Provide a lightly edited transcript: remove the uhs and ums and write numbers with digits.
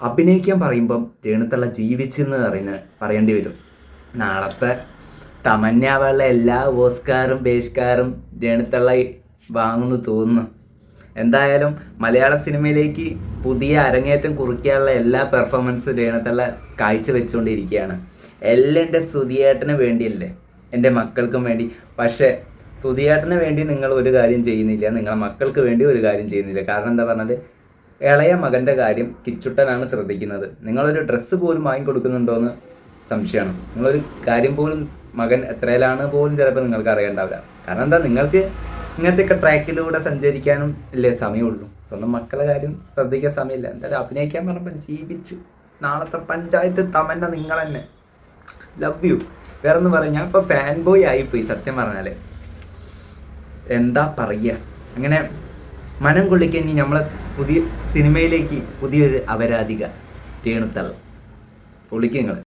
അഭിനയിക്കാൻ പറയുമ്പം രേണുത്തള്ള ജീവിച്ചെന്ന് പറയേണ്ടി വരും. നാളത്തെ തമന്നാവുള്ള എല്ലാ ഓസ്കാറും ബേസ്കാറും രേണുത്തള്ള വാങ്ങുന്നു തോന്നുന്നു. എന്തായാലും മലയാള സിനിമയിലേക്ക് പുതിയ അരങ്ങേറ്റം കുറിക്കാനുള്ള എല്ലാ പെർഫോമൻസും രേണുത്തള്ള കാഴ്ചവെച്ചുകൊണ്ടിരിക്കുകയാണ്. എല്ലാം എൻ്റെ സുധിയേട്ടന് വേണ്ടിയല്ലേ, എൻ്റെ മക്കൾക്കും വേണ്ടി. പക്ഷേ സുധിയേട്ടന് വേണ്ടി നിങ്ങൾ ഒരു കാര്യം ചെയ്യുന്നില്ല, നിങ്ങളെ മക്കൾക്ക് വേണ്ടി ഒരു കാര്യം ചെയ്യുന്നില്ല. കാരണം എന്താ പറഞ്ഞാൽ, ഇളയ മകൻ്റെ കാര്യം കിച്ചുട്ടനാണ് ശ്രദ്ധിക്കുന്നത്. നിങ്ങളൊരു ഡ്രസ്സ് പോലും വാങ്ങിക്കൊടുക്കുന്നുണ്ടോയെന്ന് സംശയമാണ്. നിങ്ങളൊരു കാര്യം പോലും മകൻ എത്രയിലാണ് പോലും ചിലപ്പോൾ നിങ്ങൾക്ക് അറിയണ്ടാവില്ല. കാരണം എന്താ, നിങ്ങൾക്ക് ഇങ്ങനത്തെയൊക്കെ ട്രാക്കിലൂടെ സഞ്ചരിക്കാനും ഇല്ലേ സമയമുള്ളൂ. സ്വന്തം മക്കളെ കാര്യം ശ്രദ്ധിക്കാൻ സമയമില്ല. എന്തായാലും അഭിനയിക്കാൻ പറഞ്ഞപ്പം ജീവിച്ച്. നാളത്തെ പഞ്ചായത്ത് തമന്ന നിങ്ങൾ തന്നെ. Love you. വേറെ ഒന്നും പറയാം, ഞാൻ ഇപ്പോൾ ഫാൻ ബോയ് ആയിപ്പോയി സത്യം പറഞ്ഞാൽ. എന്താ പറയുക, അങ്ങനെ മനം കൊള്ളിക്കാൻ ഇനി നമ്മളെ പുതിയ സിനിമയിലേക്ക് പുതിയൊരു അപരാധിക രേണുത്തള്ള. പൊളിക്കുക നിങ്ങൾ.